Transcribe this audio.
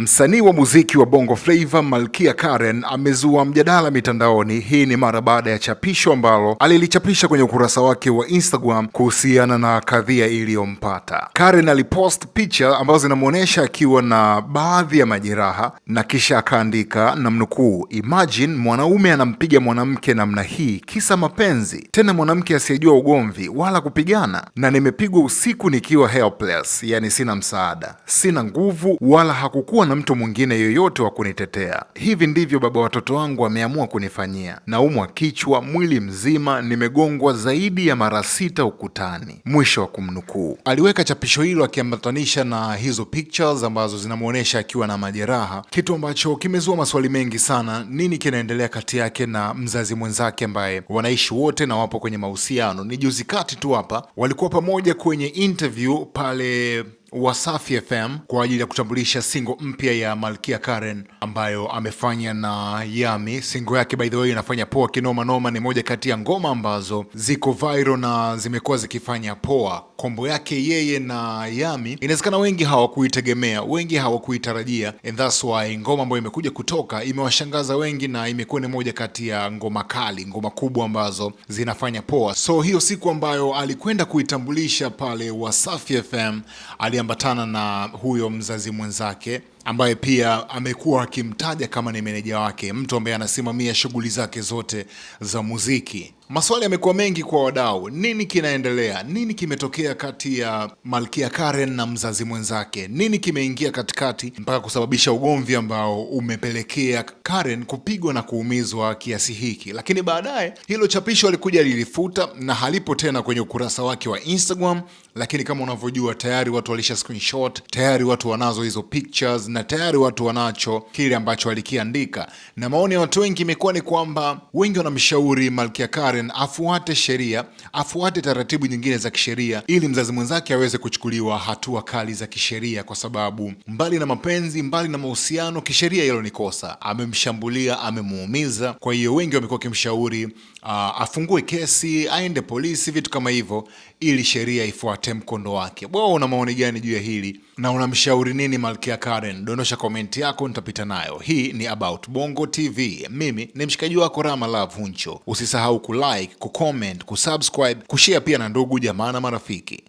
Msanii wa muziki wa Bongo Flava Malkia Karen amezua mjadala mitandaoni. Hii ni mara baada ya chapisho ambalo alilichapisha kwenye ukurasa wake wa Instagram kuhusiana na kadhia iliyompata. Karen alipost picha ambazo zinamuonesha akiwa na baadhi ya majeraha na kisha akaandika namnukuu, "Imagine mwanaume anampiga mwanamke namna hii kisa mapenzi, tena mwanamke asiyejua ugomvi wala kupigana, na nimepigwa usiku nikiwa helpless, yani sina msaada, sina nguvu wala hakukuwa na mtu mwingine yoyote wa kunitetea. Hivi ndivyo baba watoto wangu ameamua kunifanyia. Naumwa kichwa, mwili mzima, nimegongwa zaidi ya mara 6 ukutani." Mwisho wa kumnukuu. Aliweka chapisho hilo akiambatanisha na hizo pictures ambazo zinamuonesha akiwa na majeraha, kitu ambacho kimezua maswali mengi sana. Nini kinaendelea kati yake na mzazi mwenzake ambaye wanaishi wote na wapo kwenye mahusiano? Ni juzi kati tu hapa walikuwa pamoja kwenye interview pale Wasafi FM kwa ajili ya kutambulisha single mpya ya Malkia Karen ambayo amefanya na Yami. Single yake by the way inafanya poa kinoma noma, ni moja kati ya ngoma ambazo ziko viral na zimekuwa zikifanya poa. Kombo yake yeye na Yami inawezekana wengi hawakuitegemea, wengi hawakuitarajia, and that's why ngoma ambayo imekuja kutoka imewashangaza wengi na imekuwa ni moja kati ya ngoma kali, ngoma kubwa ambazo zinafanya poa. So hiyo siku ambayo alikwenda kuitambulisha pale Wasafi FM aliambatana na huyo mzazi mwenzake ambaye pia amekuwa akimtaja kama ni meneja wake, mtu ambaye anasimamia shughuli zake zote za muziki. Maswali yamekuwa mengi kwa wadau. Nini kinaendelea? Nini kimetokea kati ya Malkia Karen na mzazi mwenzake? Nini kimeingia katikati mpaka kusababisha ugomvi ambao umepelekea Karen kupigwa na kuumizwa kiasi hiki? Lakini baadaye hilo chapisho alikuja lilifuta na halipo tena kwenye ukurasa wake wa Instagram, lakini kama unavyojua tayari watu walisha screenshot, tayari watu wanazo hizo pictures na tayari watu wanacho kile ambacho alikiandika. Na maoni ya watu wengi imekuwa ni kwamba wengi wanamshauri Malkia Karen afuate sheria, afuate taratibu nyingine za kisheria ili mzazi mwenzake aweze kuchukuliwa hatua kali za kisheria, kwa sababu mbali na mapenzi, mbali na mahusiano, kisheria hilo ni kosa. Amemshambulia, amemuumiza. Kwa hiyo wengi wamekuwa kimshauri afungue kesi, aende polisi, vitu kama hivyo, ili sheria ifuate mkondo wake. Wewe una maoni gani juu ya hili na unamshauri nini Malkia Karen? Dondosha komenti yako nitapita nayo. Hii ni About Bongo TV. Mimi ni mshikaji wako Rama Love Huncho. Usisahau kulike, kucomment, kusubscribe, kushare pia na ndugu jamaa na marafiki.